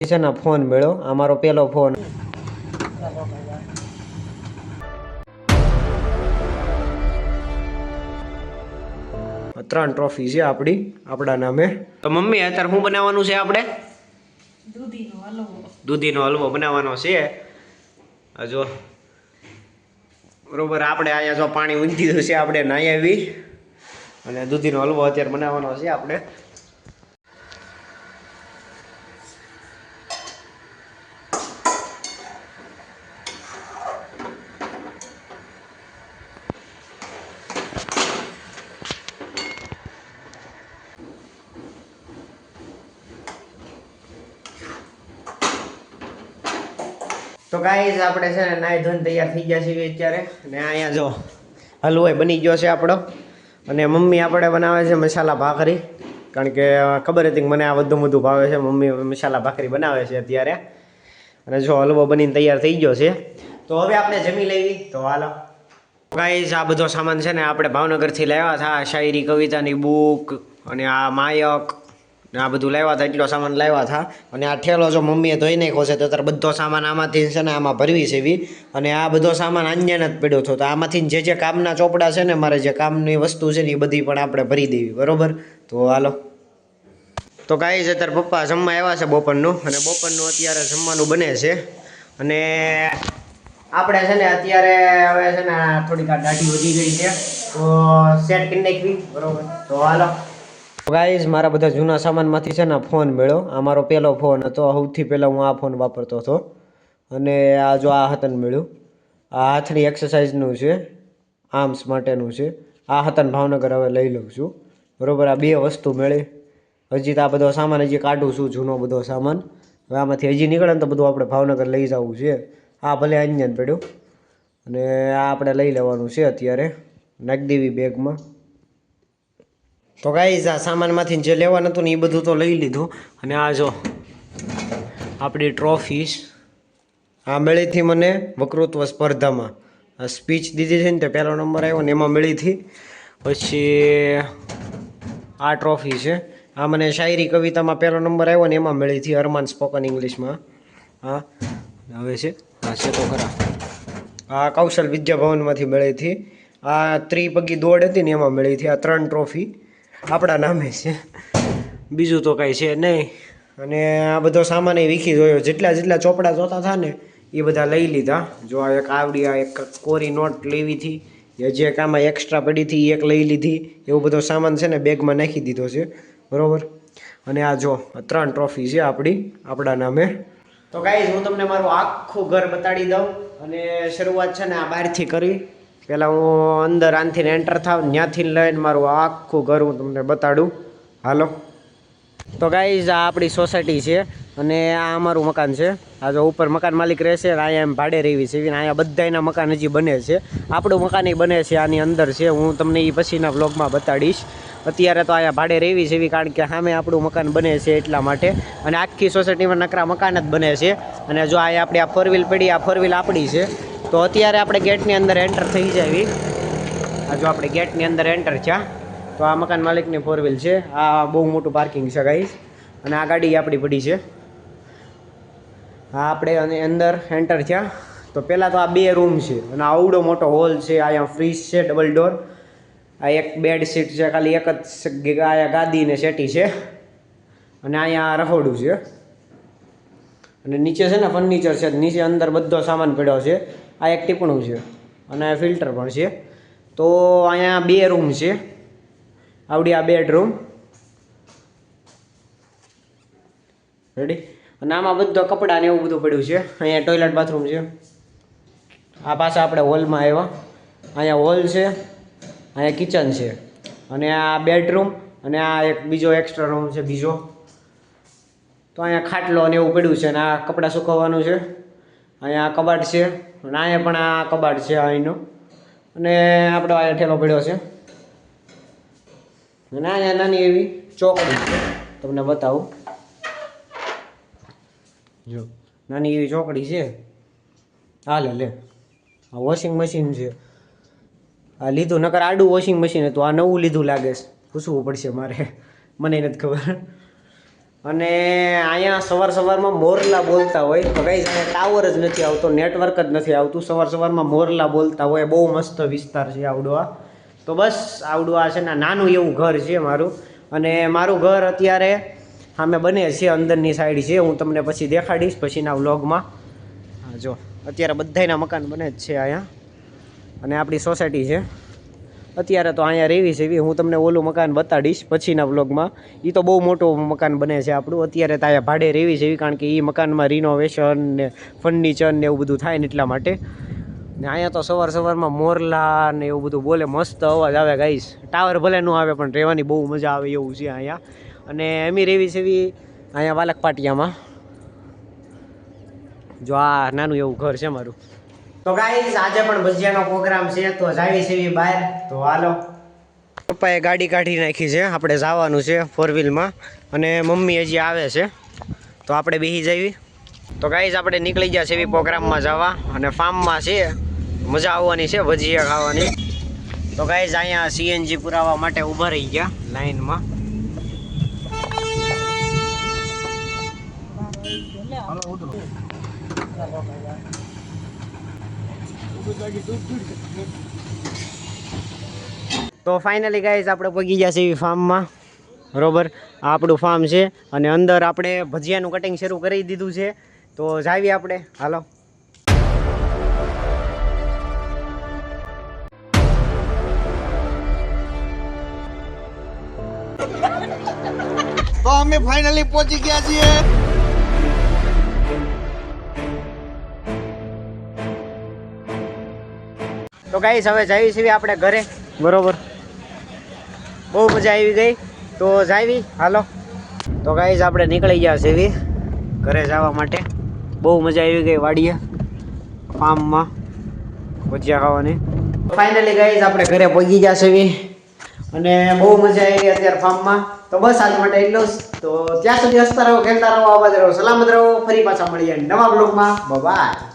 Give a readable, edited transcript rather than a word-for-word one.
છે ને ફોન મળ્યો આ મારો પહેલો ફોન 3 ટ્રોફી છે આપણા નામે તો મમ્મી અત્યારે શું બનાવવાનું છે આપણે દૂધીનો હલવો બનાવવાનો છે જો બરોબર આપણે અહીંયા જો પાણી ઊંધી દીધું છે આપણે નાઈ આવી અને દૂધીનો હલવો અત્યારે બનાવવાનો છે આપણે તો ગાઈઝ આપણે છે ને નાઈ ધોઈને તૈયાર થઈ ગયા છીએ અત્યારે અને અહીંયા જો હલવો બની ગયો છે આપણો અને મમ્મી આપણે બનાવે છે મસાલા ભાખરી કારણ કે ખબર હતી કે મને આ બધું ભાવે છે મમ્મી મસાલા ભાખરી બનાવે છે અત્યારે અને જો હલવો બનીને તૈયાર થઈ ગયો છે તો હવે આપણે જમી લેવી તો હાલો ગાઈઝ આ બધો સામાન છે ને આપણે ભાવનગરથી લાવ્યા હતા શાયરી કવિતાની બુક અને આ માયક આ બધું લાવ્યા હતા એટલો સામાન લાવ્યા હતા અને આ ઠેલો જો મમ્મીએ ધોઈ નાખ્યો છે તો ત્યારે બધો સામાન આમાંથી છે ને આમાં ભરવી છે એવી અને આ બધો સામાન આંજ્યાને જ પડ્યો હતો તો આમાંથી જે કામના ચોપડા છે ને મારે જે કામની વસ્તુ છે ને એ બધી પણ આપણે ભરી દેવી બરોબર તો હાલો તો ગાઈઝ અત્યારે પપ્પા જમવા આવ્યા છે બપોરનું અને બપોરનું અત્યારે જમવાનું બને છે અને આપણે છે ને અત્યારે હવે છે ને થોડીક આ દાઢી વધી ગઈ છે તો સેટ કરી નાખવી બરોબર તો હાલો ગાઈઝ મારા બધા જૂના સામાનમાંથી છે ને ફોન મળ્યો આ મારો પહેલો ફોન હતો સૌથી પહેલાં હું આ ફોન વાપરતો હતો અને આ જો આ હાથન મળ્યું આ હાથની એક્સરસાઇઝનું છે આર્મ્સ માટેનું છે આ હાથન ભાવનગર હવે લઈ લઉં છું બરાબર આ બે વસ્તુ મળી હજી તો આ બધો સામાન હજી કાઢું છું જૂનો બધો સામાન હવે આમાંથી હજી નીકળે ને તો બધું આપણે ભાવનગર લઈ જવું છે આ ભલે અહીંયા પડ્યું અને આ આપણે લઈ લેવાનું છે અત્યારે નાખી દેવી બેગમાં તો ગાઈઝ આ સામાનમાંથી જે લેવાનું હતું ને એ બધું તો લઈ લીધું અને આ જો આપણી ટ્રોફીસ આ મળી હતી મને વક્તૃત્વ સ્પર્ધામાં આ સ્પીચ દીધી છે ને તે પહેલો નંબર આવ્યો ને એમાં મળી હતી પછી આ ટ્રોફી છે આ મને શાયરી કવિતામાં પહેલો નંબર આવ્યો ને એમાં મળી હતી અરમાન સ્પોકન ઇંગ્લિશમાં હા હવે છે હા છે તો ખરા આ કૌશલ વિદ્યાભવનમાંથી મળી હતી આ ત્રિપગી દોડ હતી ને એમાં મળી હતી આ 3 ટ્રોફી આપણા નામે છે બીજું તો કાંઈ છે નહીં અને આ બધો સામાન એ વીખી જોયો જેટલા ચોપડા જોતા હતા ને એ બધા લઈ લીધા જો આ એક આવડી આ એક કોરી નોટ લેવી હતી જે કામાં એક્સ્ટ્રા પડી હતી એક લઈ લીધી એવું બધો સામાન છે ને બેગમાં નાખી દીધો છે બરાબર અને આ જો 3 ટ્રોફી છે આપણા નામે તો ગાઈઝ હું તમને મારું આખું ઘર બતાડી દઉં અને શરૂઆત છે ને આ બહારથી કરવી પહેલાં હું અંદર આનથી એન્ટર થાવ ત્યાંથી લઈને મારું આખું ઘર હું તમને બતાડું હાલો તો ગાઈઝ આ આપણી સોસાયટી છે અને આ અમારું મકાન છે આ જો ઉપર મકાન માલિક રહેશે અહીંયા એમ ભાડે રહેવી છે અહીંયા બધાના મકાન હજી બને છે આપણું મકાન બને છે આની અંદર છે હું તમને એ પછીના વ્લોગમાં બતાડીશ અત્યારે તો અહીંયા ભાડે રહેવી છે એવી કારણ કે સામે આપણું મકાન બને છે એટલા માટે અને આખી સોસાયટીમાં નકરા મકાન જ બને છે અને જો અહીંયા આપણી આ 4 વ્હીલ પડી આ 4 વ્હીલ આપણી છે તો અત્યારે આપણે ગેટની અંદર એન્ટર થઈ જાવી આ જો આપણે ગેટની અંદર એન્ટર થયા તો આ મકાન માલિકની 4 વ્હીલ છે આ બહુ મોટું પાર્કિંગ છે ગાઈસ અને આ ગાડી આપણી પડી છે આ આપણે અને અંદર એન્ટર થયા તો પહેલાં તો આ 2 રૂમ છે અને આવડો મોટો હોલ છે અહીંયા ફ્રીજ છે ડબલ ડોર આ એક બેડ સીટ છે ખાલી એક જ અહીંયા ગાદી ને સેટી છે અને અહીંયા રહોડું છે અને નીચે છે ને ફર્નિચર છે નીચે અંદર બધો સામાન પડ્યો છે આ એક ટીપણું છે અને ફિલ્ટર પણ છે તો અહીંયા 2 રૂમ છે આવડી આ બેડરૂમ રેડી અને આમાં બધો કપડાં ને એવું બધું પડ્યું છે અહીંયા ટોયલેટ બાથરૂમ છે આ પાછા આપણે હોલમાં આવ્યા અહીંયા હોલ છે અહીંયા કિચન છે અને આ બેડરૂમ અને આ એક બીજો એક્સ્ટ્રા રૂમ છે બીજો તો અહીંયા ખાટલો ને એવું પડ્યું છે અને આ કપડાં સુકવવાનું છે અહીંયા કબાટ છે અને અહીંયા પણ આ કબાટ છે અહીંનો અને આપણો અહીંયા ઠેલો પડ્યો છે અને અહીંયા નાની એવી ચોકડી છે તમને બતાવું જો નાની એવી ચોકડી છે હાલે લે આ વોશિંગ મશીન છે આ લીધું નકર આડું વોશિંગ મશીન હતું આ નવું લીધું લાગે છે પૂછવું પડશે મારે મને નથી ખબર અને અહીંયા સવારમાં મોરલા બોલતા હોય તો ગાઈઝ અહીંયા ટાવર જ નથી આવતો, નેટવર્ક જ નથી આવતું. સવારમાં મોરલા બોલતા હોય. બહુ મસ્ત વિસ્તાર છે આવડો આ. તો બસ આવડું આ છે ને નાનું એવું ઘર છે મારું. અને મારું ઘર અત્યારે સામે બને છે, અંદરની સાઈડ છે. હું તમને પછી દેખાડીશ પછીના વ્લોગમાં. હા જો અત્યારે બધાયના મકાન બને જ છે અહીંયા. અને આપણી સોસાયટી છે અત્યારે તો અહીંયા રહેવી છે એવી. હું તમને ઓલું મકાન બતાડીશ પછીના વ્લોગમાં. એ તો બહુ મોટું મકાન બને છે આપણું. અત્યારે તો અહીંયા ભાડે રહેવી છે એવી, કારણ કે એ મકાનમાં રિનોવેશન ને ફર્નિચર ને એવું બધું થાય ને એટલા માટે. ને અહીંયા તો સવારમાં મોરલા ને એવું બધું બોલે, મસ્ત અવાજ આવે ગાઈસ. ટાવર ભલે ન આવે પણ રહેવાની બહુ મજા આવે એવું છે અહીંયા. અને એમી રહેવી છે એવી અહીંયા વાલક પાટિયામાં. જો આ નાનું એવું ઘર છે મારું. તો ગાઈસ આજે પણ ભજીયાનો પ્રોગ્રામ છે, તો જાવી છે એવી બહાર. તો હાલો. પપ્પાએ ગાડી કાઢી નાખી છે, આપણે જવાનું છે 4 વ્હીલમાં. અને મમ્મી હજી આવે છે તો આપણે બેસી જઈએ. તો ગાઈસ આપણે નીકળી ગયા છે એવી પ્રોગ્રામમાં જવા. અને ફાર્મમાં છે, મજા આવવાની છે ભજીયા ખાવાની. તો ગાઈસ અહીંયા સીએનજી પુરાવા માટે ઊભા રહી ગયા લાઈનમાં. તો ફાઇનલી ગાઈસ આપણે પગી ગયા છે એવી ફાર્મમાં. બરોબર, આ આપણું ફાર્મ છે અને અંદર આપણે ભજીયાનું કટિંગ શરૂ કરી દીધું છે. તો જાવીએ આપણે, હાલો. તો અમે ફાઇનલી પહોંચી ગયા છીએ. તો ગાઈસ હવે જાવી છીએ આપણે ઘરે. બરોબર, બહુ મજા આવી ગઈ. તો જાવી, હાલો. તો ગાઈસ આપણે નીકળી ગયા છીએ ઘરે જવા માટે. બહુ મજા આવી ગઈ વાડીએ ફાર્મમાં ભજીયા ખાવાની. ફાઇનલી ગાઈસ આપણે ઘરે પહોંચી ગયા છીએ અને બહુ મજા આવી અત્યારે ફાર્મમાં. તો બસ આજ માટે એટલું જ. તો ત્યાં સુધી હસતા રહો, ખેલતા રહો, આવાજ રહો, સલામત રહો. ફરી પાછા મળીએ નવા બ્લોગમાં. બાય.